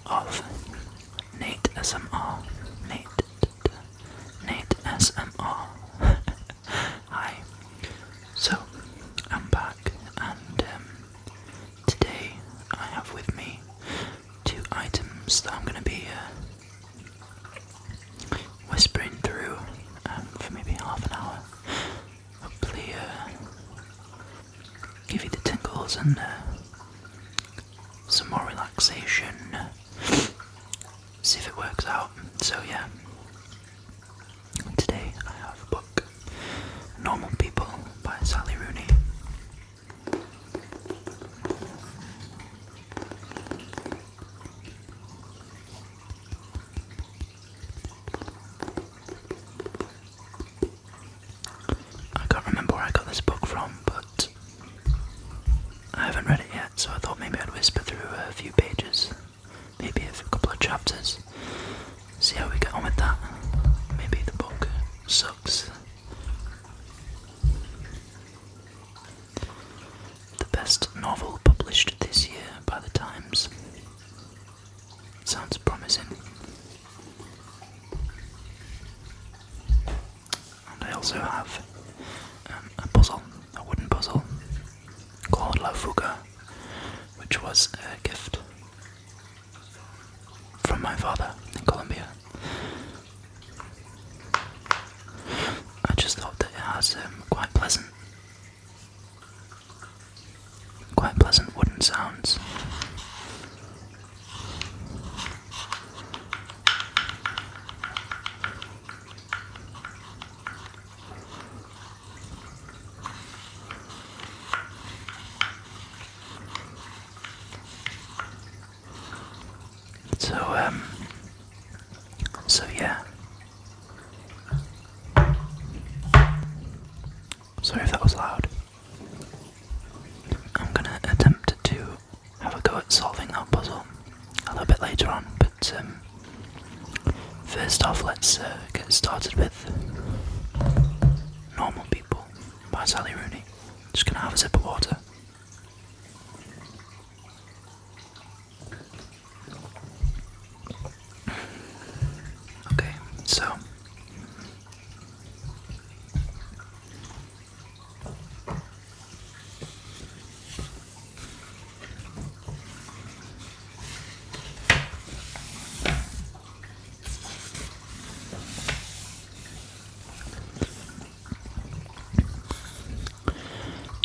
of NateSMR. NateSMR. Hi. So, I'm back, and today I have with me two items that I'm going to be whispering through for maybe half an hour. Hopefully, give you the tingles and some more relaxation. See if it works out. So yeah, today I have a book, Normal People by Sally Rooney. I can't remember where I got this book from, but I haven't read it yet, so I thought maybe I'd whisper through a few pages, maybe a couple of chapters, see how we get on with that. Maybe the book sucks. The best novel published this year by the Times. Sounds promising. And I also have a puzzle, a wooden puzzle, called La Fuga, which was a gift from my father in Colombia. I just thought that it has quite pleasant wooden sounds. So yeah. Sorry if that was loud. I'm gonna attempt to have a go at solving that puzzle a little bit later on, but first off, let's get started with Normal People by Sally Rooney. Just gonna have a sip of water. Okay, so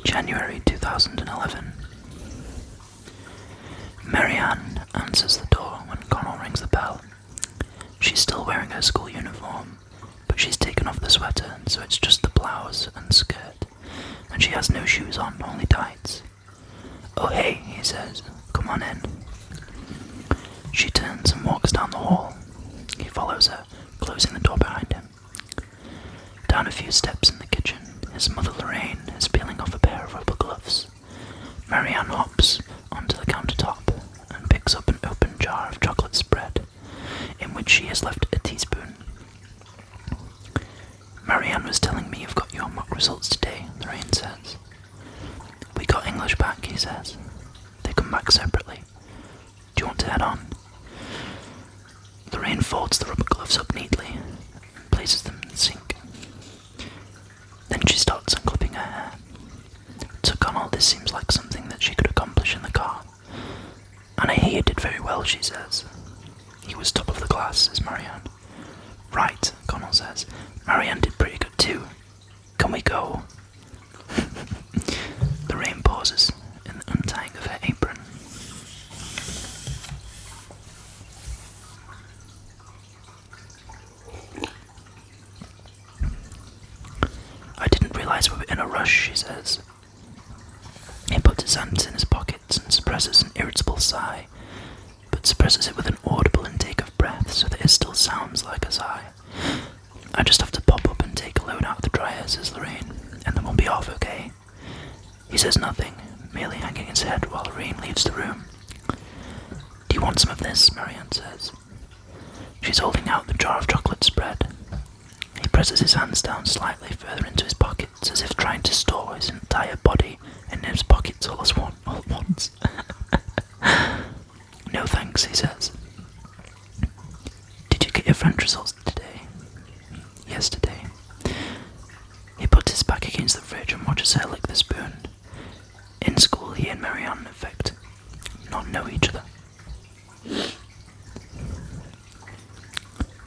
January 2011. Marianne answers the door when Connell rings the bell. She's still wearing her school uniform, but she's taken off the sweater, so it's just the blouse and skirt, and she has no shoes on, only tights. "Oh hey," he says, "come on in." She turns and walks down the hall. He follows her, closing the door behind him. Down a few steps in the kitchen, his mother Lorraine is peeling off a pair of rubber gloves. Marianne hops onto the countertop and picks up an open jar of chocolate spread, in which she has left a teaspoon. "Marianne was telling me you've got your mock results today," Lorraine says. "We got English back," he says. "They come back separately. Do you want to head on?" Lorraine folds the rubber gloves up neatly and places them in the sink. Then she starts unclipping her hair. To Connell, this seems like something that she could accomplish in the car. "And I hear you did very well," she says. "He was top of the class," says Marianne. "Right," Connell says. "Marianne did pretty good too. Can we go?" Lorraine pauses in the untying of her apron. "I didn't realize we were in a rush," she says. He puts his hands in his pockets and suppresses an irritable sigh, but suppresses it with an audible intake of breath so that it still sounds like a sigh. "I just have to pop up and take a load out of the dryer," says Lorraine, "and then we'll be off, okay?" He says nothing, merely hanging his head while Lorraine leaves the room. "Do you want some of this?" Marianne says. She's holding out the jar of chocolate spread. He presses his hands down slightly further into his pockets, as if trying to store his entire body in his pockets all at once. "No thanks," he says. not know each other.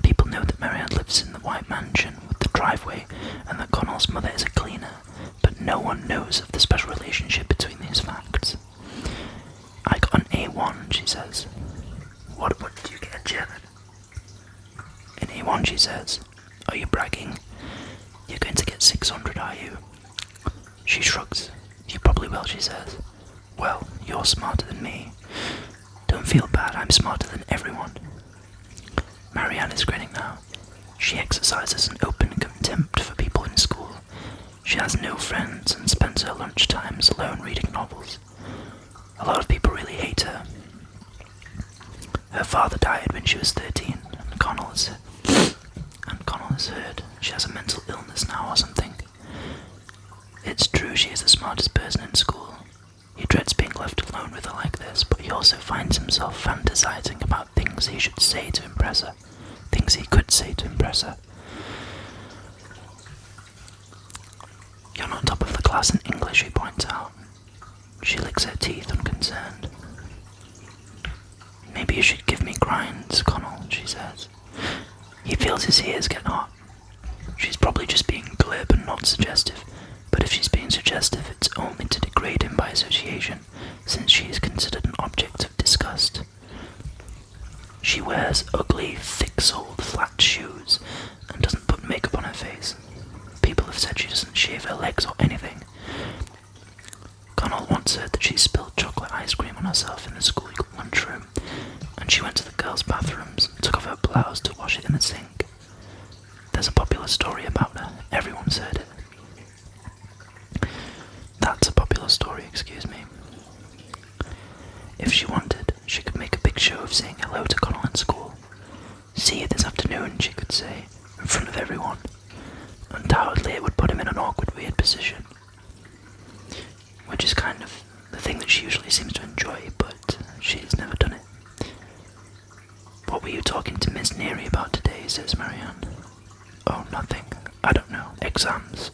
People know that Marianne lives in the white mansion with the driveway and that Connell's mother is a cleaner, but no one knows of the special relationship between these facts. I got an A1, she says. What did you get, German? An A1, she says. Are you bragging? You're going to get 600, are you? She shrugs. You probably will, she says. Well, you're smarter than me. Don't feel bad, I'm smarter than everyone. Marianne is grinning now. She exercises an open contempt for people in school. She has no friends and spends her lunch times alone reading novels. A lot of people really hate her. Her father died when she was 13, and Connell has heard she has a mental illness now or something. It's true she is the smartest person in school. He dreads being left alone with her like this, but he also finds himself fantasizing about things he should say to impress her. Things he could say to impress her. You're not top of the class in English, he points out. She licks her teeth, unconcerned. Maybe you should give me grinds, Connell, she says. He feels his ears get hot. She's probably just being glib and not suggestive, but if she's being suggestive, it's only to degrade him by association, since she is considered an object of disgust. She wears ugly, thick-soled, flat shoes and doesn't put makeup on her face. People have said she doesn't shave her legs or anything. Connell once heard that she spilled chocolate ice cream on herself in the school lunchroom, and she went to the girls' bathrooms and took off her blouse to wash it in the sink. There's a popular story about her. Everyone's heard it. That's a popular story, excuse me. If she wanted, she could make a big show of saying hello to Connell in school. See you this afternoon, she could say, in front of everyone. Undoubtedly it would put him in an awkward, weird position. Which is kind of the thing that she usually seems to enjoy, but she's never done it. What were you talking to Miss Neary about today, says Marianne. Oh, nothing. I don't know. Exams.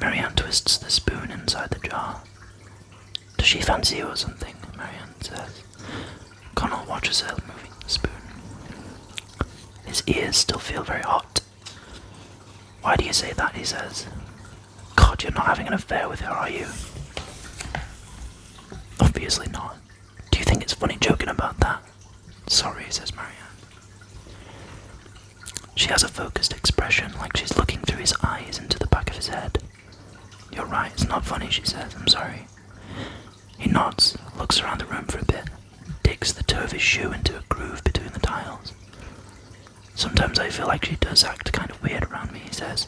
Marianne twists the spoon inside the jar. Does she fancy you or something? Marianne says. Connell watches her moving the spoon. His ears still feel very hot. Why do you say that, he says. God, you're not having an affair with her, are you? Obviously not. Do you think it's funny joking about that? Sorry, says Marianne. She has a focused expression, like she's looking through his eyes into the back of his head. You're right, it's not funny, she says. I'm sorry. He nods, looks around the room for a bit, digs the toe of his shoe into a groove between the tiles. Sometimes I feel like she does act kind of weird around me, he says.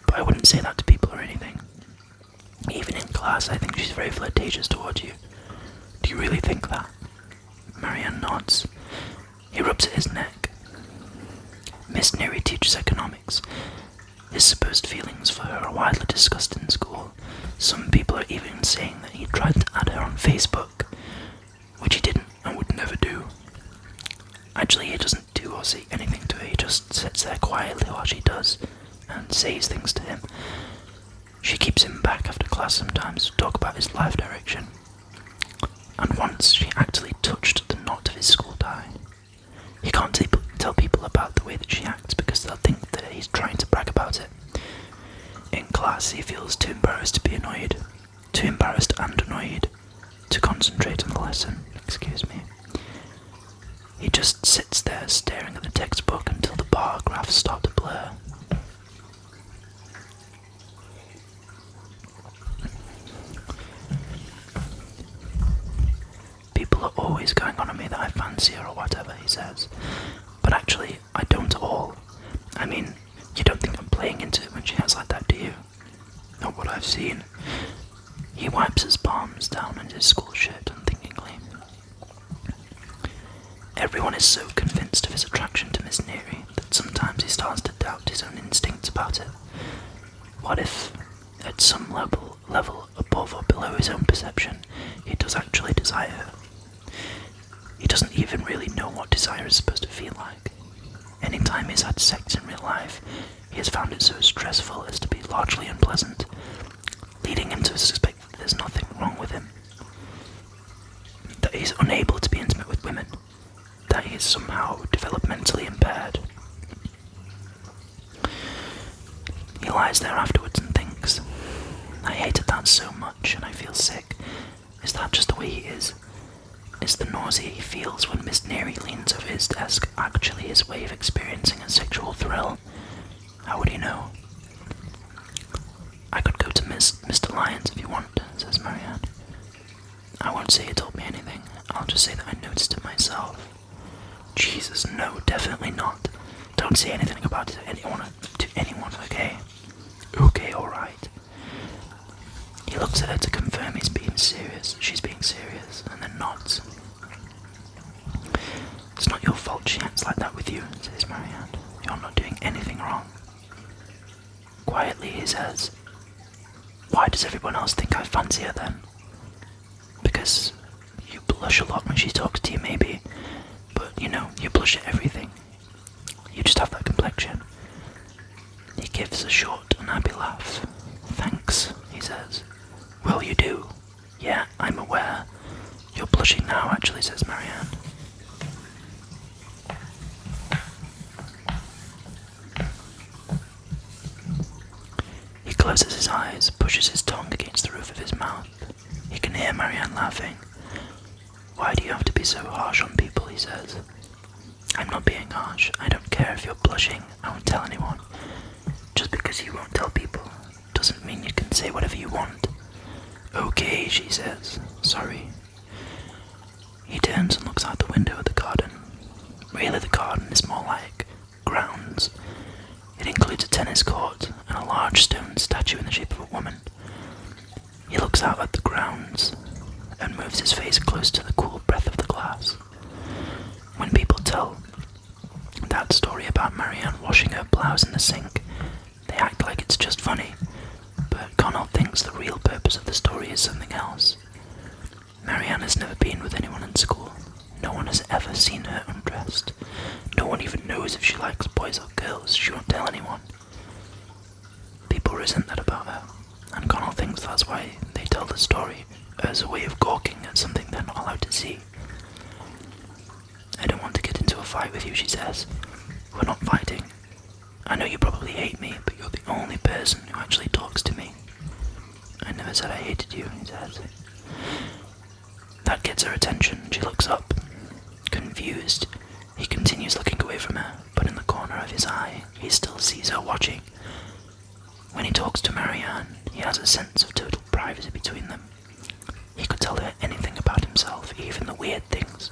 But I wouldn't say that to people or anything. Even in class, I think she's very flirtatious towards you. Do you really think that? Marianne nods. He rubs at his neck. Miss Neary teaches economics. His supposed feelings for her are widely discussed in school. Some people are even saying that he tried to add her on Facebook, which he didn't and would never do. Actually, he doesn't do or say anything to her, he just sits there quietly while she does, and says things to him. She keeps him back after class sometimes to talk about his life direction. And once she actually touched the knot of his school tie. He can't tell people about the way that she acts because they'll think that he's trying to brag about it. In class, he feels too embarrassed to be annoyed. Too embarrassed and annoyed to concentrate on the lesson. Excuse me. He just sits there staring at the textbook until the bar graphs start to blur. People are always going on at me that I fancy her or whatever, he says. But actually, I don't at all. I mean, you don't think I'm playing into it when she acts like that, do you? Not what I've seen. He wipes his palms down on his school shirt unthinkingly. Everyone is so convinced of his attraction to Miss Neary that sometimes he starts to doubt his own instincts about it. What if, at some level above or below his own perception, he does actually desire her? He doesn't even really know what desire is supposed to feel like. Anytime he's had sex in real life, he has found it so stressful as to be largely unpleasant, leading him to suspect that there's nothing wrong with him. that he is unable to be intimate with women, that he is somehow developmentally impaired. He lies there afterwards and thinks, I hated that so much and I feel sick. Is that just the way he is? Is the nausea he feels when Miss Neary leans over his desk actually his way of experiencing a sexual thrill? How would he know? I could go to Mr. Lyons if you want, says Marianne. I won't say you told me anything. I'll just say that I noticed it myself. Jesus, no, definitely not. Don't say anything about it to anyone, okay? Okay, alright. He looks at her to confirm she's being serious, and then nods. It's not your fault she acts like that with you, says Marianne. You're not doing anything wrong. Quietly he says, why does everyone else think I fancy her then? Because you blush a lot when she talks to you, maybe, but you blush at everything. You just have that complexion. He gives a short, unhappy laugh. Thanks, he says. Well, you do. Yeah, I'm aware. You're blushing now, actually, says Marianne. He closes his eyes, pushes his tongue against the roof of his mouth. He can hear Marianne laughing. Why do you have to be so harsh on people, he says. I'm not being harsh. I don't care if you're blushing. I won't tell anyone. Just because you won't tell people doesn't mean you can say whatever you want. Okay, she says. Sorry. He turns and looks out the window at the garden. Really, the garden is more like grounds. It includes a tennis court and a large stone statue in the shape of a woman. He looks out at the grounds and moves his face close to the cool breath of the glass. When people tell that story about Marianne washing her blouse in the sink, they act like it's just funny, but Connell thinks the real purpose of the story is something else. Marianne has never been with anyone in school. No one has ever seen her undressed. No one even knows if she likes boys or girls. She won't tell anyone. People resent that about her, and Connell thinks that's why they tell the story, as a way of gawking at something they're not allowed to see. I don't want to get into a fight with you, she says. We're not fighting. I know you probably hate me, but you're the only person who actually talks to me. I never said I hated you, he says. That gets her attention. She looks up. Confused, he continues looking away from her, but in the corner of his eye, he still sees her watching. When he talks to Marianne, he has a sense of total privacy between them. He could tell her anything about himself, even the weird things,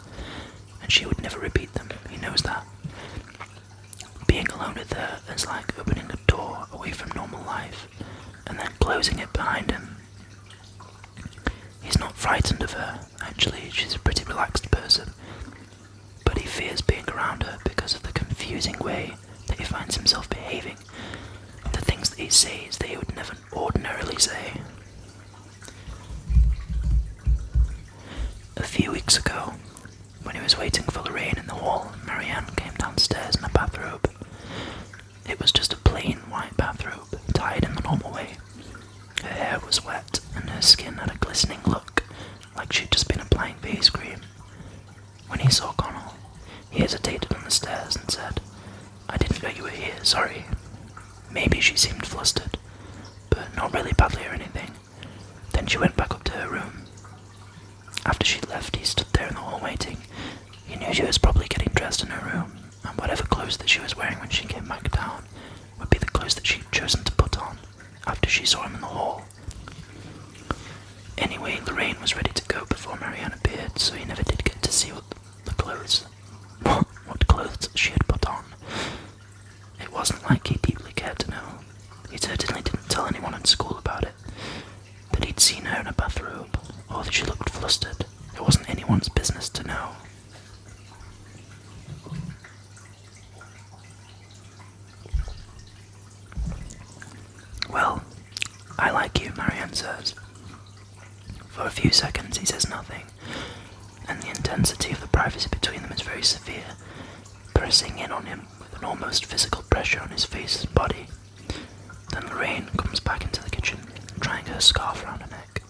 and she would never repeat them. He knows that. Being alone with her is like opening a door away from normal life, and then closing it behind him. He's not frightened of her, actually, she's a pretty relaxed person, but he fears being around her because of the confusing way that he finds himself behaving, the things that he says that he would never ordinarily say. A few weeks ago, when he was waiting for Lorraine in the hall, Marianne came downstairs in a bathrobe. It was just a plain white bathrobe, tied in the normal way. Her hair was wet, and her skin had a glistening look, like she'd just been applying face cream. When he saw Connell, he hesitated on the stairs and said, I didn't know you were here, sorry. Maybe she seemed flustered, but not really badly or anything. Then she went back up to her room. After she'd left, he stood there in the hall waiting. He knew she was probably getting dressed in her room, and whatever clothes that she was wearing when she came back down would be the clothes that she'd chosen to put on after she saw him in the hall. Anyway, Lorraine was ready to go before Marianne appeared, so he never did get to see what clothes she had put on. It wasn't like he deeply cared to know. He certainly didn't tell anyone in school about it. That he'd seen her in a bathrobe, or that she looked flustered. It wasn't anyone's business to know. Well, I like you, Marianne says. For a few seconds he says nothing, and the intensity of the privacy between them is very severe, pressing in on him with an almost physical pressure on his face and body. Then Lorraine comes back into the kitchen, tying her scarf around her neck.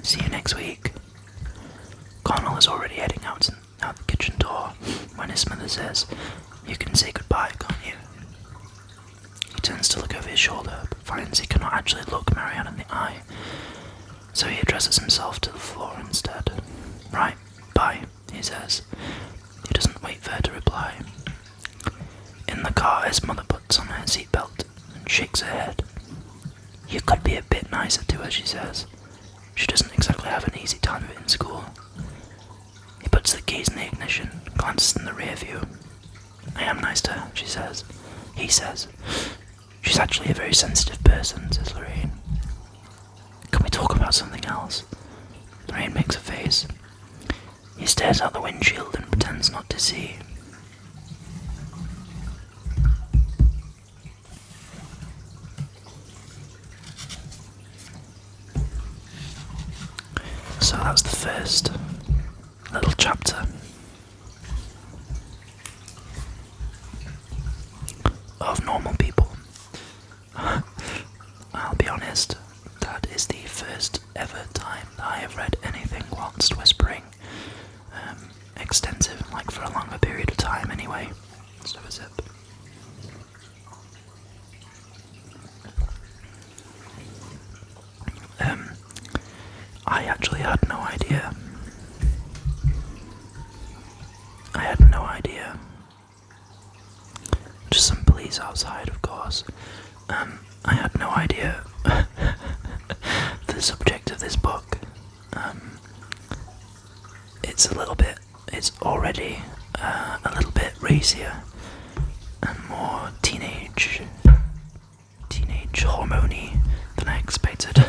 See you next week. Connell is already heading out the kitchen door when his mother says, "You can say goodbye, can't you?" He turns to look over his shoulder, but finds he cannot actually look Marianne in the eye, so he addresses himself to the floor instead. "Right, bye," he says. He doesn't wait for her to reply. In the car, his mother puts on her seatbelt and shakes her head. "You could be a bit nicer to her," she says. "She doesn't exactly have an easy time of it in school." He puts the keys in the ignition, glances in the rear view. "I am nice to her," she says. He says. "She's actually a very sensitive person," says Lorraine. "Can we talk about something else?" Lorraine makes a face. He stares out the windshield and pretends not to see. So that's the first little chapter of Normal People. I'll be honest, that is the first ever time that I have read anything whilst whispering. Extensive, like for a longer period of time anyway. So is it. I actually had no idea. Just some police outside, of course. I had no idea the subject of this book. It's already a little bit racier and more teenage hormony than I expected.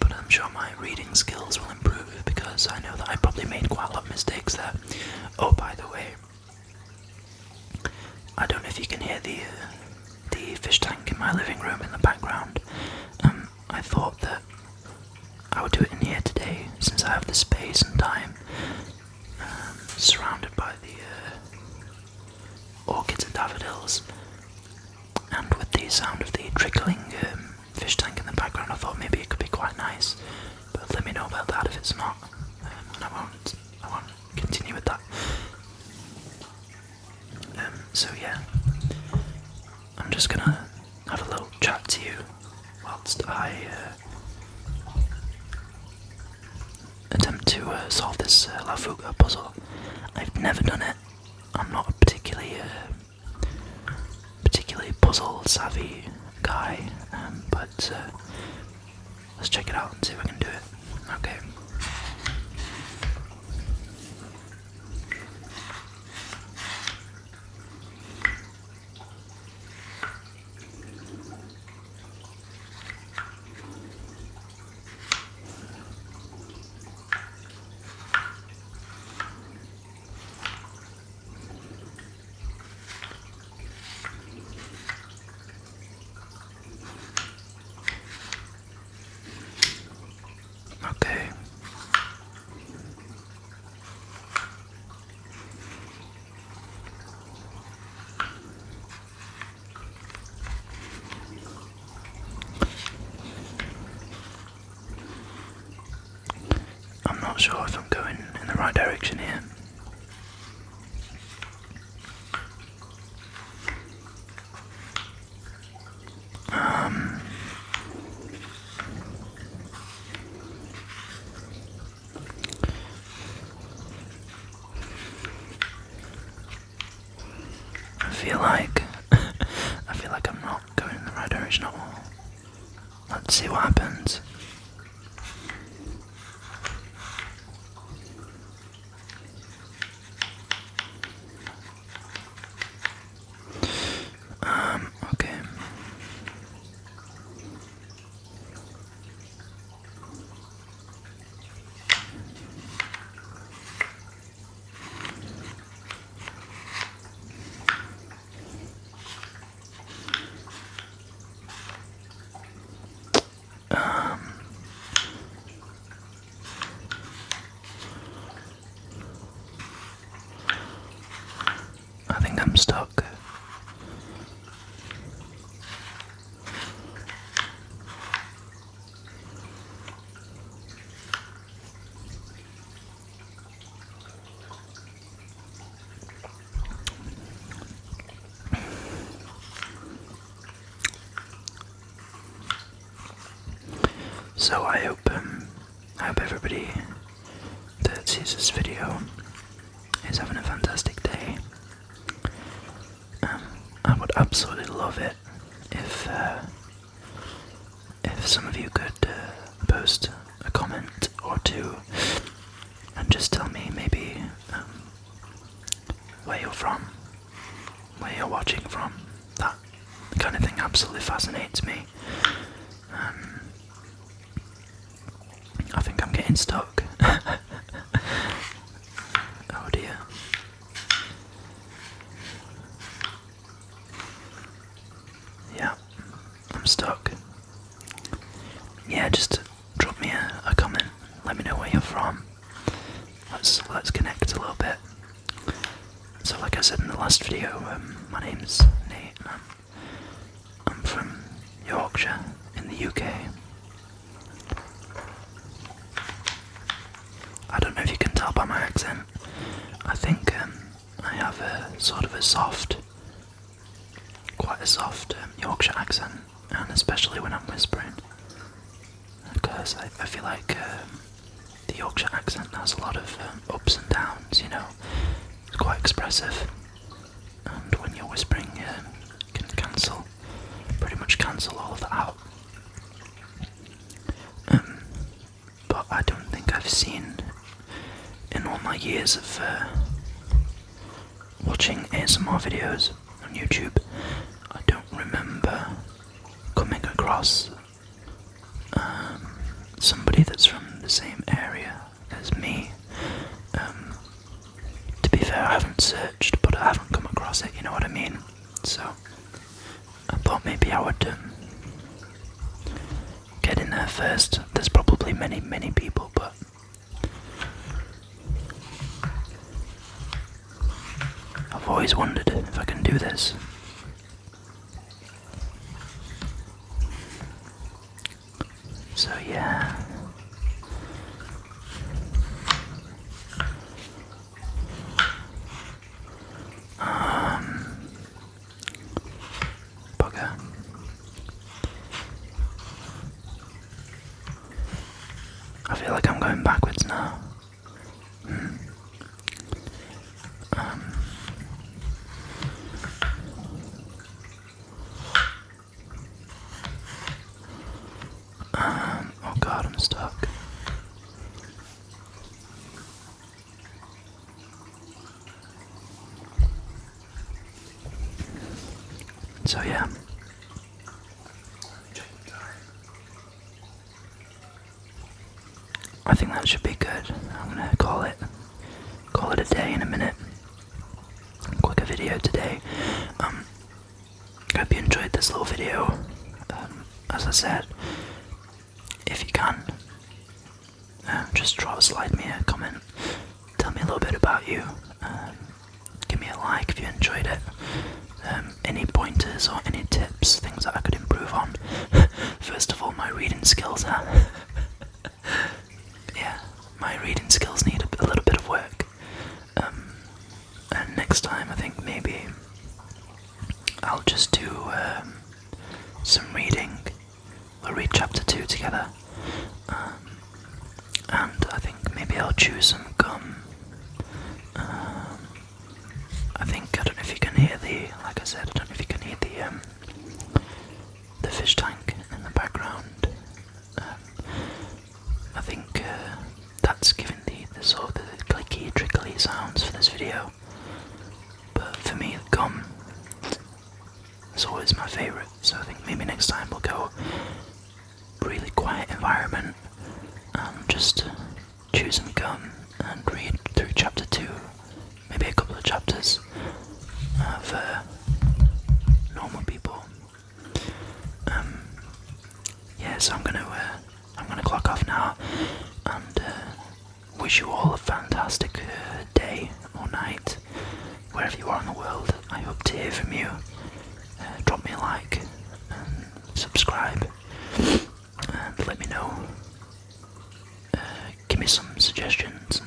But I'm sure my reading skills will improve because I know that I probably made quite a lot of mistakes there. Oh, by the way, I don't know if you can hear the fish tank in my living room in the background. I thought that I would do it in here today since I have the space and time, surrounded by the orchids and daffodils, and with the sound of the trickling fish tank in the background. I thought maybe it could be quite nice, but let me know about that if it's not, and I won't continue with that. So yeah, I'm just gonna have a little chat to you whilst I attempt to solve this La Fuga puzzle. I've never done it. I'm not a particularly puzzle savvy guy, but let's check it out and see if I can do it. Okay. Okay. I'm not sure if I'm going in the right direction here. I feel like I'm not going in the right direction at all. Let's see what happens. Okay. So I hope everybody that sees this video is having a fantastic day. I would absolutely love it if some of you could post a comment or two and just tell me maybe where you're from, where you're watching from. That kind of thing absolutely fascinates me. I think I'm getting stuck. Oh dear. Yeah, I'm stuck. Yeah, just drop me a comment. Let me know where you're from. Let's connect a little bit. So, like I said in the last video, my name's Nate. And I'm from Yorkshire in the UK. I don't know if you can tell by my accent. I think I have a sort of a quite a soft Yorkshire accent, and especially when I'm whispering, because I feel like the Yorkshire accent has a lot of ups and downs, you know. It's quite expressive, and when you're whispering, you can pretty much cancel all of that out. But I don't think I've seen, in all my years of watching ASMR videos on YouTube, I don't remember coming across somebody that's from the same area as me. To be fair, I haven't searched, but I haven't come across it, you know what I mean? So I thought maybe I would get in there first. There's probably many people, but I've always wondered if I can do this. So yeah. Bugger. I feel like I'm going backwards now. Oh god, I'm stuck. So yeah. I think that should be good. I'm gonna call it a day in a minute. Quicker video today. Hope you enjoyed this little video. As I said, if you can, just slide me a comment. Tell me a little bit about you. Give me a like if you enjoyed it. Any pointers or any tips, things that I could improve on. First of all, my reading skills. Yeah, my reading skills need a little bit of work. And next time, I think maybe I'll just do some reading. We'll read chapter 2 together. And I think maybe I'll chew some gum. I don't know if you can hear like I said, I don't know if you can hear the fish tank in the background. I think that's giving the sort of the clicky, trickly sounds for this video. But for me, the gum is always my favourite, so I think maybe next time we'll go really quiet environment and just chew some gum and read through chapter 2, maybe a couple of chapters of normal people. Yeah, so I'm gonna clock off now and wish you all a fantastic day or night, wherever you are in the world. I hope to hear from you. Drop me a like and subscribe and let me know. Give me some suggestions